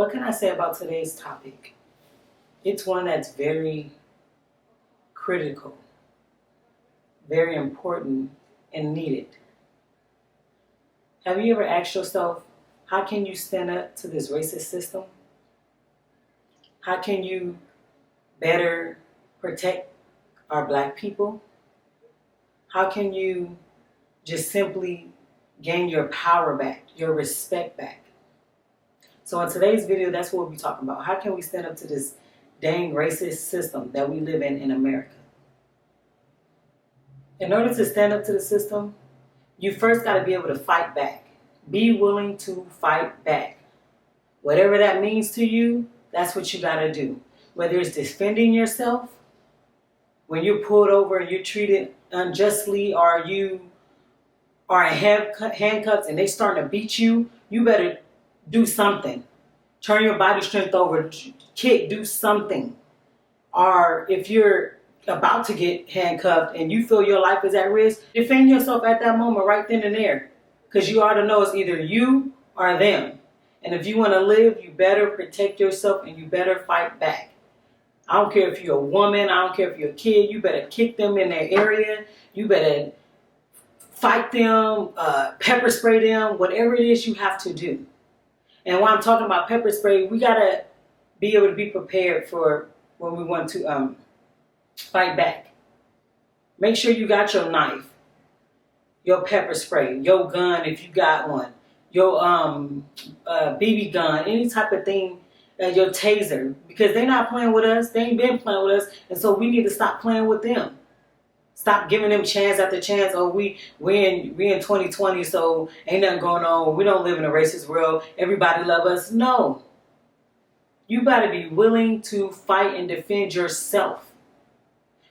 What can I say about today's topic? It's one that's very critical, very important, and needed. Have you ever asked yourself, how can you stand up to this racist system? How can you better protect our Black people? How can you just simply gain your power back, your respect back? So in today's video, that's what we'll be talking about. How can we stand up to this dang racist system that we live in America? In order to stand up to the system, you first got to be able to fight back. Be willing to fight back. Whatever that means to you, that's what you got to do. Whether it's defending yourself, when you're pulled over and you're treated unjustly, or you are in handcuffs and they starting to beat you, you better do something. Turn your body strength over, kick, do something. Or if you're about to get handcuffed and you feel your life is at risk, defend yourself at that moment right then and there. Because you ought to know it's either you or them. And if you want to live, you better protect yourself and you better fight back. I don't care if you're a woman, I don't care if you're a kid, you better kick them in their area. You better fight them, pepper spray them, whatever it is you have to do. And while I'm talking about pepper spray, we got to be able to be prepared for when we want to fight back. Make sure you got your knife, your pepper spray, your gun if you got one, your BB gun, any type of thing, your taser, because they're not playing with us. They ain't been playing with us, and so we need to stop playing with them. Stop giving them chance after chance. Oh, we in 2020, so ain't nothing going on. We don't live in a racist world. Everybody love us. No. You got to be willing to fight and defend yourself.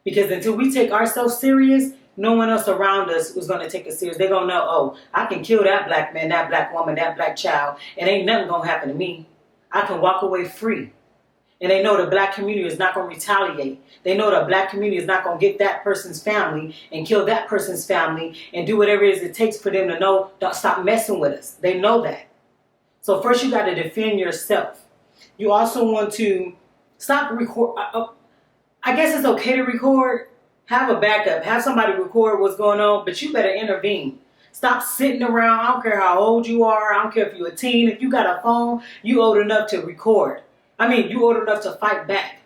Because until we take ourselves serious, no one else around us is going to take us serious. They're going to know, oh, I can kill that Black man, that Black woman, that Black child, and ain't nothing going to happen to me. I can walk away free. And they know the Black community is not going to retaliate. They know the Black community is not going to get that person's family and kill that person's family and do whatever it is it takes for them to know, don't stop messing with us. They know that. So first you got to defend yourself. You also want to stop record. I guess it's okay to record. Have a backup. Have somebody record what's going on, but you better intervene. Stop sitting around. I don't care how old you are. I don't care if you're a teen. If you got a phone, you old enough to record. You old enough to fight back.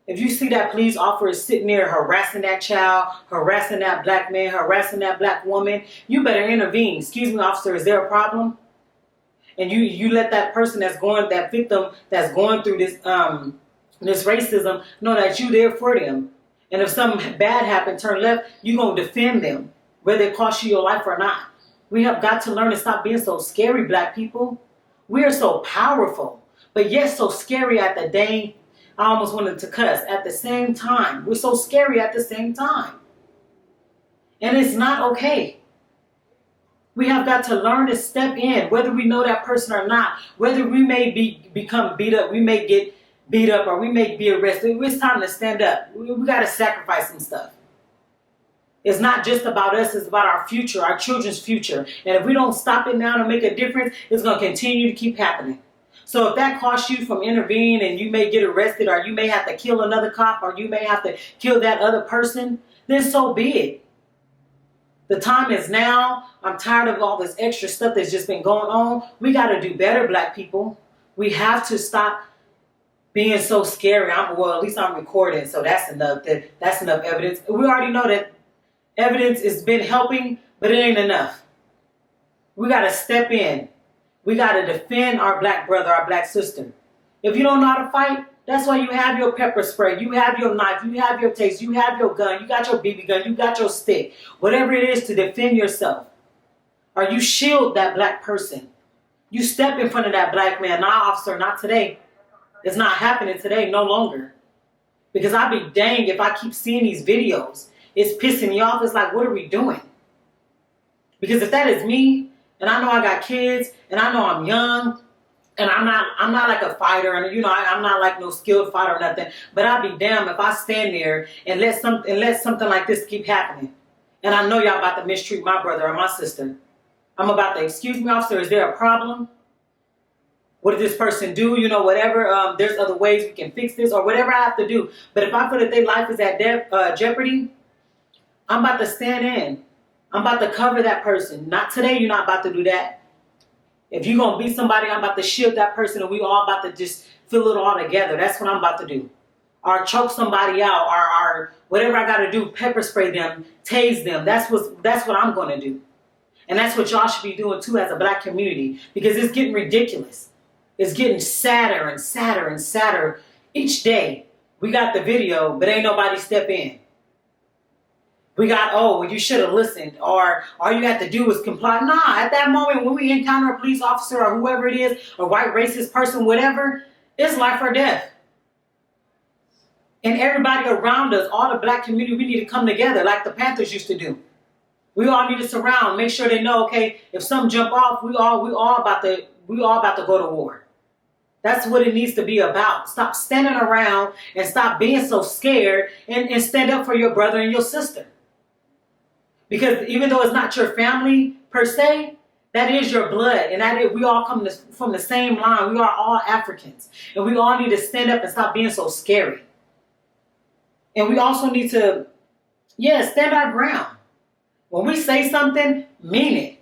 If you see that police officer sitting there harassing that child, harassing that Black man, harassing that Black woman, you better intervene. Excuse me, officer, is there a problem? And you let that person that victim that's going through this racism know that you there for them. And if something bad happens, turn left, you're going to defend them, whether it costs you your life or not. We have got to learn to stop being so scary, Black people. We are so powerful. But yes, so scary at the dang, I almost wanted to cuss, at the same time. We're so scary at the same time. And it's not okay. We have got to learn to step in, whether we know that person or not, whether we may become beat up, we may get beat up, or we may be arrested. It's time to stand up. We got to sacrifice some stuff. It's not just about us, it's about our future, our children's future. And if we don't stop it now to make a difference, it's going to continue to keep happening. So if that costs you from intervening and you may get arrested, or you may have to kill another cop, or you may have to kill that other person, then so be it. The time is now. I'm tired of all this extra stuff that's just been going on. We got to do better, Black people. We have to stop being so scary. At least I'm recording, so that's enough. That's enough evidence. We already know that evidence has been helping, but it ain't enough. We got to step in. We got to defend our Black brother, our Black sister. If you don't know how to fight, that's why you have your pepper spray, you have your knife, you have your taser, you have your gun, you got your BB gun, you got your stick. Whatever it is to defend yourself. Or you shield that Black person. You step in front of that Black man. Nah, officer, not today. It's not happening today, no longer. Because I'll be dang if I keep seeing these videos. It's pissing me off. It's like, what are we doing? Because if that is me, and I know I got kids, and I know I'm young, and I'm not like a fighter, and I'm not like no skilled fighter or nothing, but I'll be damned if I stand there and let something like this keep happening. And I know y'all about to mistreat my brother or my sister. I'm about to, excuse me, officer, is there a problem? What did this person do? You know, whatever. There's other ways we can fix this or whatever I have to do. But if I feel that their life is at jeopardy, I'm about to stand in. I'm about to cover that person. Not today, you're not about to do that. If you're going to be somebody, I'm about to shield that person and we all about to just feel it all together. That's what I'm about to do. Or choke somebody out, or whatever I got to do, pepper spray them, tase them. That's what I'm going to do. And that's what y'all should be doing too as a black community, because it's getting ridiculous. It's getting sadder and sadder and sadder each day. We got the video, but ain't nobody step in. We got, oh, well, you should have listened, or all you have to do is comply. Nah, at that moment when we encounter a police officer or whoever it is, a white racist person, whatever, it's life or death. And everybody around us, all the black community, we need to come together like the Panthers used to do. We all need to surround, make sure they know, okay, if some jump off, we all about to go to war. That's what it needs to be about. Stop standing around and stop being so scared and stand up for your brother and your sister. Because even though it's not your family per se, that is your blood. And that is, we all come from the same line. We are all Africans. And we all need to stand up and stop being so scary. And we also need to, stand our ground. When we say something, mean it.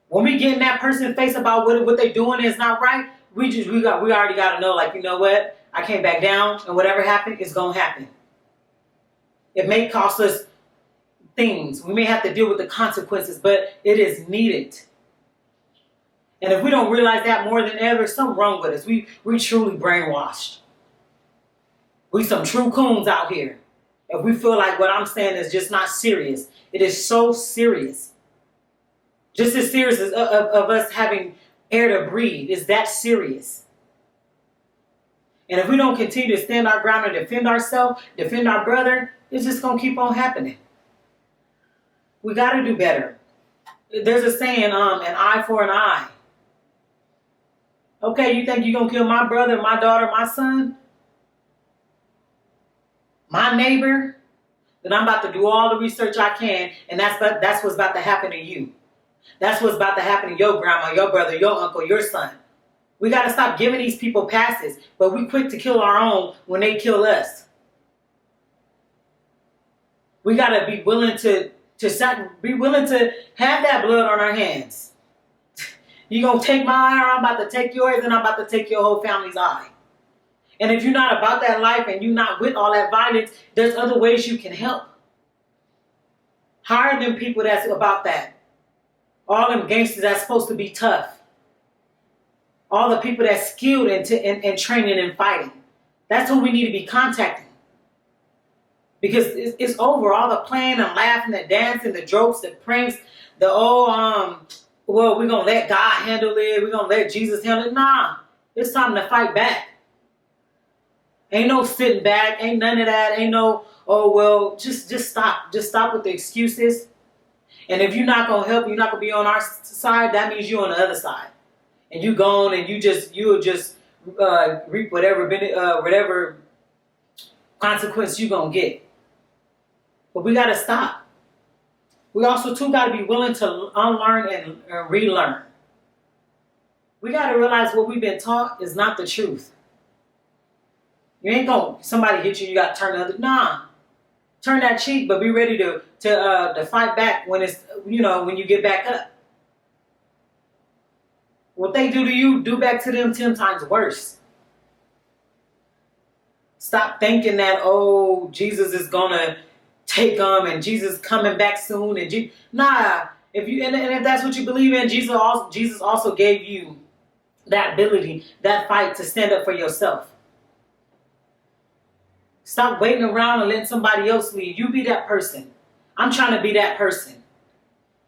When we get in that person's face about what they're doing is not right, we already got to know, like, you know what? I came back down, and whatever happened is going to happen. It may cost us things. We may have to deal with the consequences, but it is needed. And if we don't realize that more than ever, something wrong with us. We truly brainwashed. We some true coons out here. If we feel like what I'm saying is just not serious, it is so serious. Just as serious as of us having air to breathe. Is that serious? And if we don't continue to stand our ground and defend ourselves, defend our brother, it's just going to keep on happening. We got to do better. There's a saying, an eye for an eye. Okay, you think you're going to kill my brother, my daughter, my son? My neighbor? Then I'm about to do all the research I can, and that's what's about to happen to you. That's what's about to happen to your grandma, your brother, your uncle, your son. We got to stop giving these people passes, but we quick to kill our own when they kill us. We got to be willing to have that blood on our hands. You're going to take my eye, or I'm about to take yours, and I'm about to take your whole family's eye. And if you're not about that life and you're not with all that violence, there's other ways you can help. Hire them people that's about that. All them gangsters that's supposed to be tough. All the people that's skilled in training and fighting. That's who we need to be contacting. Because it's over. All the playing and laughing, the dancing, the jokes, the pranks, we're going to let God handle it. We're going to let Jesus handle it. Nah, it's time to fight back. Ain't no sitting back. Ain't none of that. Ain't no, just stop. Just stop with the excuses. And if you're not going to help, you're not going to be on our side, that means you're on the other side. And you gone and you'll just reap whatever consequence you're going to get. But we got to stop. We also, too, got to be willing to unlearn and relearn. We got to realize what we've been taught is not the truth. You ain't going, somebody hit you, you got to turn the other. Nah. Turn that cheek, but be ready to fight back when it's, when you get back up. What they do to you, do back to them 10 times worse. Stop thinking that, Jesus is going to take them and Jesus coming back soon. And if that's what you believe in, Jesus also gave you that ability, that fight to stand up for yourself. Stop waiting around and letting somebody else lead. You be that person. I'm trying to be that person.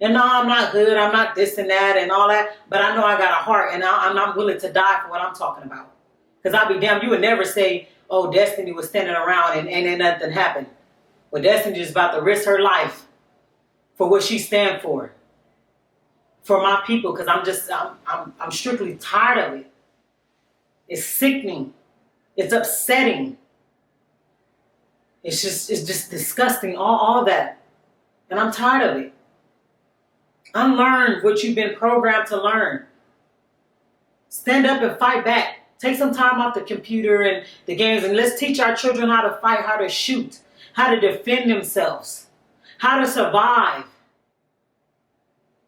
And no, I'm not good. I'm not this and that and all that. But I know I got a heart and I'm willing to die for what I'm talking about. Because I'll be damned. You would never say, Deystany was standing around and ain't nothing happened. Well, Deystany is about to risk her life for what she stands for. For my people. Because I'm strictly tired of it. It's sickening. It's upsetting. It's just disgusting, all that. And I'm tired of it. Unlearn what you've been programmed to learn. Stand up and fight back. Take some time off the computer and the games, and let's teach our children how to fight, how to shoot, how to defend themselves, how to survive.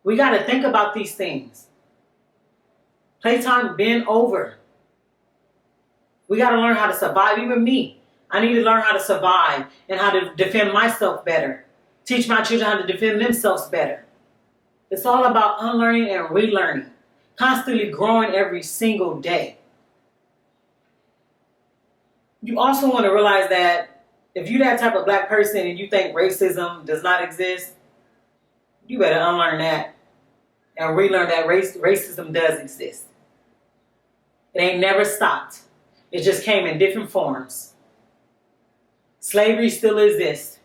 We got to think about these things. Playtime been over. We got to learn how to survive. Even me, I need to learn how to survive and how to defend myself better. Teach my children how to defend themselves better. It's all about unlearning and relearning. Constantly growing every single day. You also want to realize that if you're that type of black person and you think racism does not exist, you better unlearn that and relearn that racism does exist. It ain't never stopped. It just came in different forms. Slavery still exists.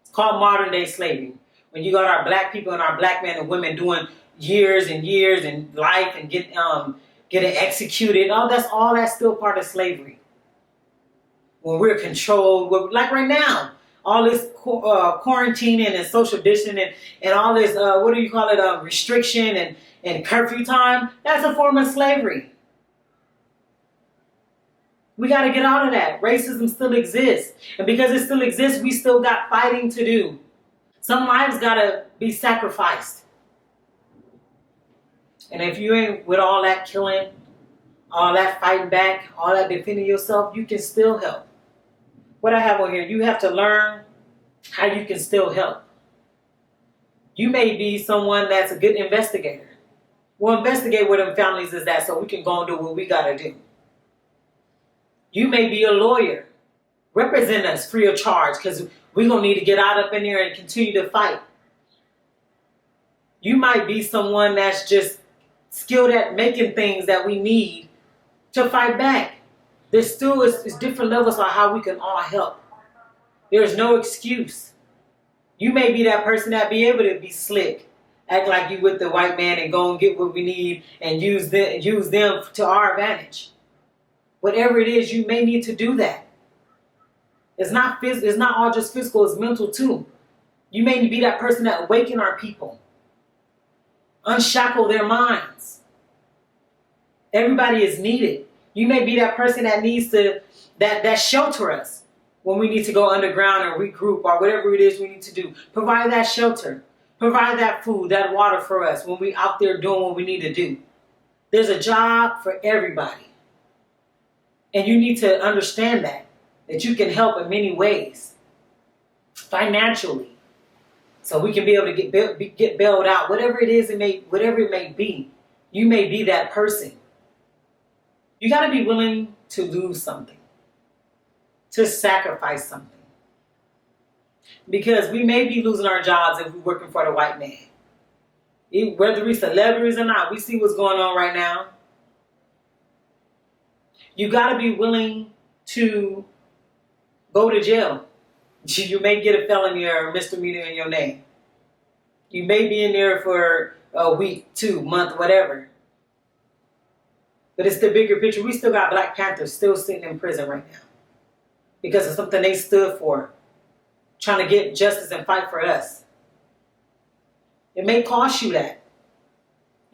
It's called modern day slavery. When you got our black people and our black men and women doing years and years in life and getting executed, that's still part of slavery. When we're controlled, like right now, all this quarantining and social distancing and all this, restriction and curfew time, that's a form of slavery. We got to get out of that. Racism still exists. And because it still exists, we still got fighting to do. Some lives got to be sacrificed. And if you ain't with all that killing, all that fighting back, all that defending yourself, you can still help. What I have on here, you have to learn how you can still help. You may be someone that's a good investigator. We'll investigate where them families is at so we can go and do what we got to do. You may be a lawyer. Represent us free of charge because we're going to need to get out up in there and continue to fight. You might be someone that's just skilled at making things that we need to fight back. There's still is different levels on how we can all help. There's no excuse. You may be that person that be able to be slick, act like you with the white man and go and get what we need and use them to our advantage. Whatever it is, you may need to do that. It's not all just physical, it's mental too. You may be that person that awaken our people. Unshackle their minds. Everybody is needed. You may be that person that needs to that shelter us when we need to go underground or regroup or whatever it is we need to do. Provide that shelter. Provide that food, that water for us when we out there doing what we need to do. There's a job for everybody. And you need to understand that you can help in many ways. Financially. So we can be able to get bailed out. Whatever it is, whatever it may be, you may be that person. You got to be willing to lose something. To sacrifice something. Because we may be losing our jobs if we're working for the white man. Whether we're celebrities or not, we see what's going on right now. You got to be willing to go to jail. You may get a felony or a misdemeanor in your name. You may be in there for a week, 2 months, whatever. But it's the bigger picture. We still got Black Panthers still sitting in prison right now. Because of something they stood for. Trying to get justice and fight for us. It may cost you that.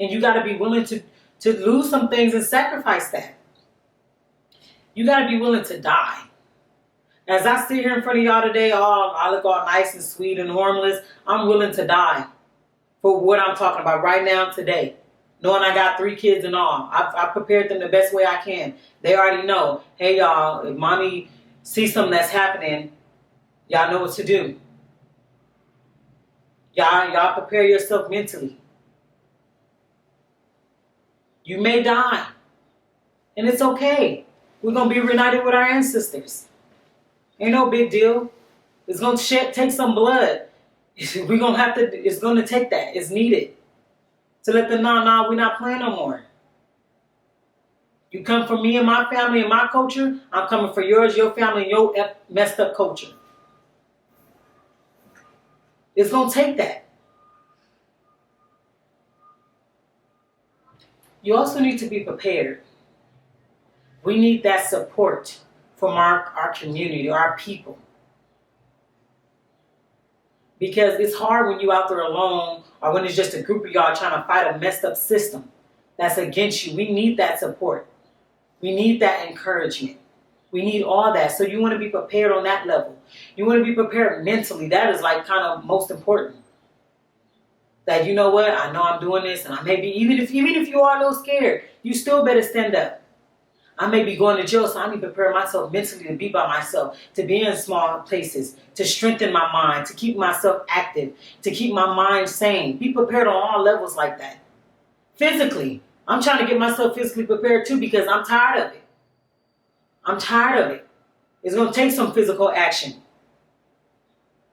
And you got to be willing to lose some things and sacrifice that. You got to be willing to die. As I sit here in front of y'all today, I look all nice and sweet and harmless. I'm willing to die for what I'm talking about right now today. Knowing I got 3 kids and all. I prepared them the best way I can. They already know, hey y'all, if mommy sees something that's happening, y'all know what to do. Y'all prepare yourself mentally. You may die. And it's okay. We're going to be reunited with our ancestors. Ain't no big deal. It's going to take some blood. It's going to take that. It's needed. To let them know, we're not playing no more. You come for me and my family and my culture, I'm coming for yours, your family, and your messed up culture. It's going to take that. You also need to be prepared. We need that support from our community, our people. Because it's hard when you're out there alone or when it's just a group of y'all trying to fight a messed up system that's against you. We need that support. We need that encouragement. We need all that. So you want to be prepared on that level. You want to be prepared mentally. That is like kind of most important. That you know what, I know I'm doing this, and I may be, even if you are a little scared, you still better stand up. I may be going to jail, so I need to prepare myself mentally to be by myself, to be in small places, to strengthen my mind, to keep myself active, to keep my mind sane. Be prepared on all levels like that. Physically, I'm trying to get myself physically prepared too because I'm tired of it. I'm tired of it. It's going to take some physical action.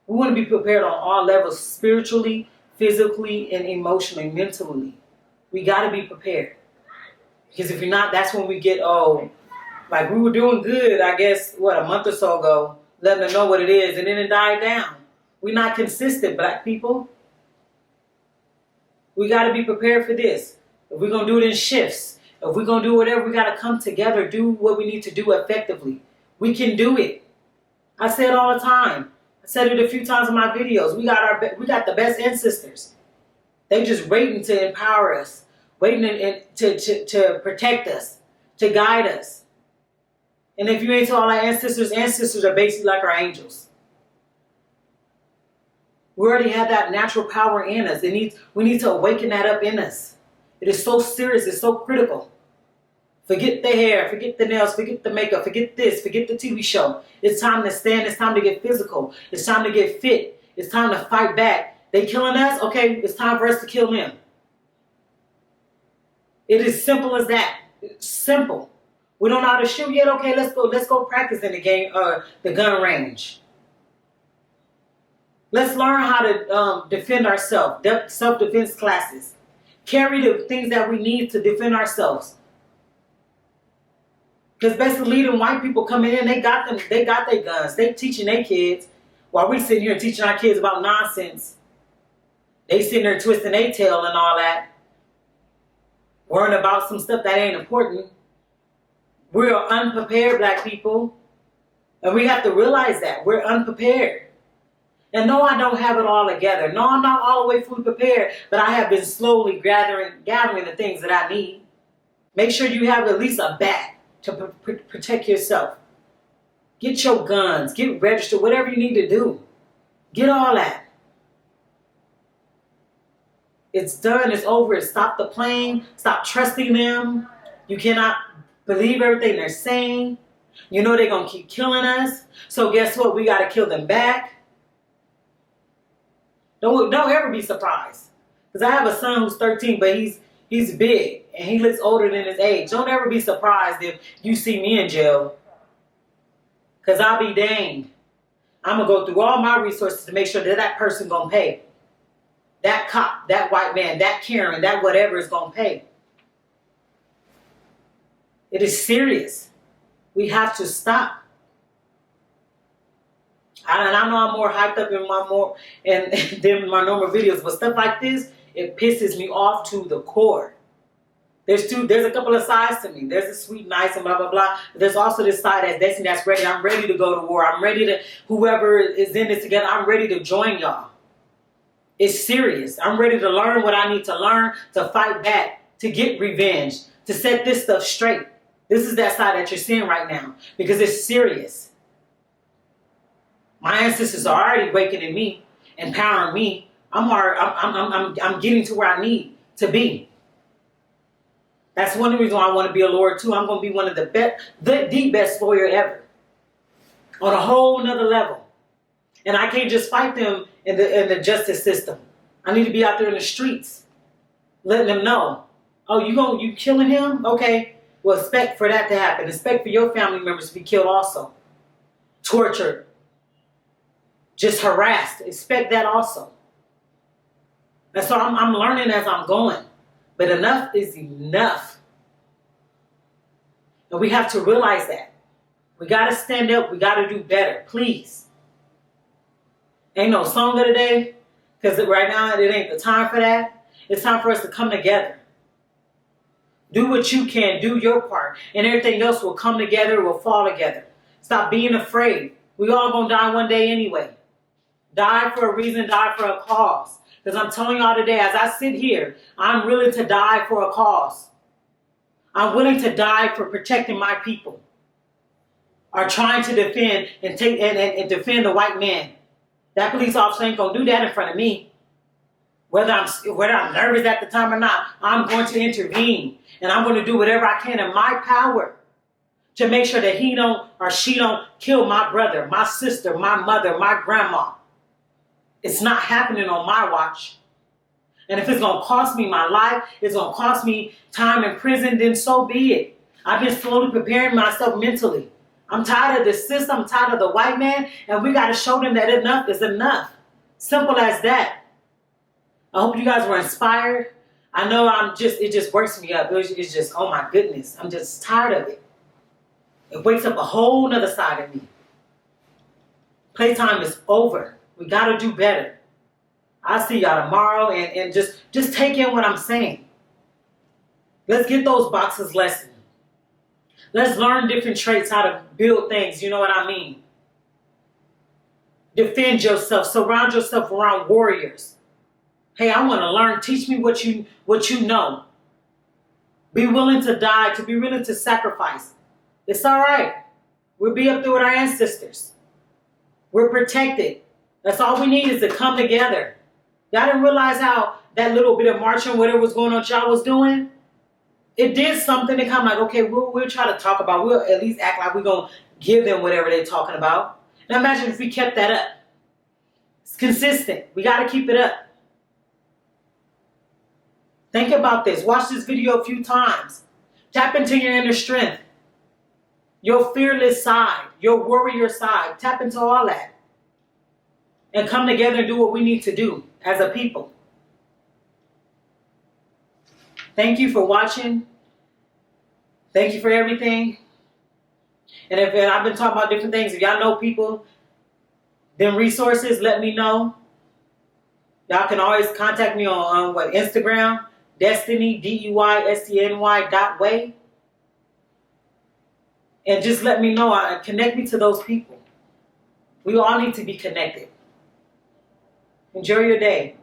We want to be prepared on all levels, spiritually, physically, and emotionally, mentally. We got to be prepared. Because if you're not, that's when we get, like we were doing good, I guess, a month or so ago, letting them know what it is, and then it died down. We're not consistent, black people. We got to be prepared for this. If we're going to do it in shifts, if we're going to do whatever, we got to come together, do what we need to do effectively. We can do it. I say it all the time. I said it a few times in my videos. We got the best ancestors. They just waiting to empower us, waiting to protect us, to guide us. And if you ain't to all our ancestors are basically like our angels. We already have that natural power in us. We need to awaken that up in us. It is so serious. It's so critical. Forget the hair, forget the nails, forget the makeup, forget this, forget the TV show. It's time to stand. It's time to get physical. It's time to get fit. It's time to fight back. They killing us? Okay, it's time for us to kill them. It is simple as that. It's simple. We don't know how to shoot yet? Okay, let's go practice in the game, the gun range. Let's learn how to defend ourselves, self-defense classes. Carry the things that we need to defend ourselves. Because basically them white people coming in, they got their guns. They teaching their kids while we sitting here teaching our kids about nonsense. They sitting there twisting their tail and all that. Worrying about some stuff that ain't important. We're unprepared, black people. And we have to realize that. We're unprepared. And no, I don't have it all together. No, I'm not all the way fully prepared. But I have been slowly gathering the things that I need. Make sure you have at least a bat to protect yourself. Get your guns. Get registered. Whatever you need to do. Get all that. It's done. It's over. Stop the playing. Stop trusting them. You cannot believe everything they're saying. You know they're going to keep killing us. So guess what? We got to kill them back. Don't ever be surprised. Because I have a son who's 13, but he's big. And he looks older than his age. Don't ever be surprised if you see me in jail. Because I'll be danged. I'm going to go through all my resources to make sure that person going to pay. That cop, that white man, that Karen, that whatever is going to pay. It is serious. We have to stop. And I know I'm more hyped up than my normal videos, but stuff like this, it pisses me off to the core. There's a couple of sides to me. There's the sweet, nice, and blah, blah, blah. There's also this side that's Deystany, that's ready. I'm ready to go to war. I'm ready to, whoever is in this together, I'm ready to join y'all. It's serious. I'm ready to learn what I need to learn, to fight back, to get revenge, to set this stuff straight. This is that side that you're seeing right now because it's serious. My ancestors are already awakening me, empowering me. I'm getting to where I need to be. That's one of the reasons why I want to be a lawyer too. I'm going to be one of the best lawyer ever, on a whole nother level. And I can't just fight them in the justice system. I need to be out there in the streets, letting them know, oh, you killing him? Okay, well, expect for that to happen. Expect for your family members to be killed also, tortured, just harassed. Expect that also. And so I'm learning as I'm going. But enough is enough. And we have to realize that. We got to stand up. We got to do better. Please. Ain't no song of the day. Because right now, it ain't the time for that. It's time for us to come together. Do what you can. Do your part. And everything else will come together. Will fall together. Stop being afraid. We all going to die one day anyway. Die for a reason. Die for a cause. Because I'm telling y'all today, as I sit here, I'm willing to die for a cause. I'm willing to die for protecting my people, or trying to defend and defend the white man. That police officer ain't gonna do that in front of me. Whether I'm nervous at the time or not, I'm going to intervene, and I'm going to do whatever I can in my power to make sure that he don't or she don't kill my brother, my sister, my mother, my grandma. It's not happening on my watch. And if it's going to cost me my life, it's going to cost me time in prison, then so be it. I've been slowly preparing myself mentally. I'm tired of this system. I'm tired of the white man. And we got to show them that enough is enough. Simple as that. I hope you guys were inspired. I know it just works me up. It's just, oh my goodness. I'm just tired of it. It wakes up a whole nother side of me. Playtime is over. We got to do better. I'll see y'all tomorrow, and just take in what I'm saying. Let's get those boxes lessened. Let's learn different traits, how to build things. You know what I mean? Defend yourself. Surround yourself around warriors. Hey, I want to learn. Teach me what you know. Be willing to die, to be willing to sacrifice. It's all right. We'll be up there with our ancestors. We're protected. That's all we need is to come together. Y'all didn't realize how that little bit of marching, whatever was going on, y'all was doing? It did something to come like, okay, we'll try to talk about, we'll at least act like we're going to give them whatever they're talking about. Now imagine if we kept that up. It's consistent. We got to keep it up. Think about this. Watch this video a few times. Tap into your inner strength. Your fearless side. Your warrior side. Tap into all that. And come together and do what we need to do as a people. Thank you for watching. Thank you for everything. And if I've been talking about different things, if y'all know people, them resources, let me know. Y'all can always contact me on Instagram, Deystany, DEYSTNY.way. And just let me know. Connect me to those people. We all need to be connected. Enjoy your day.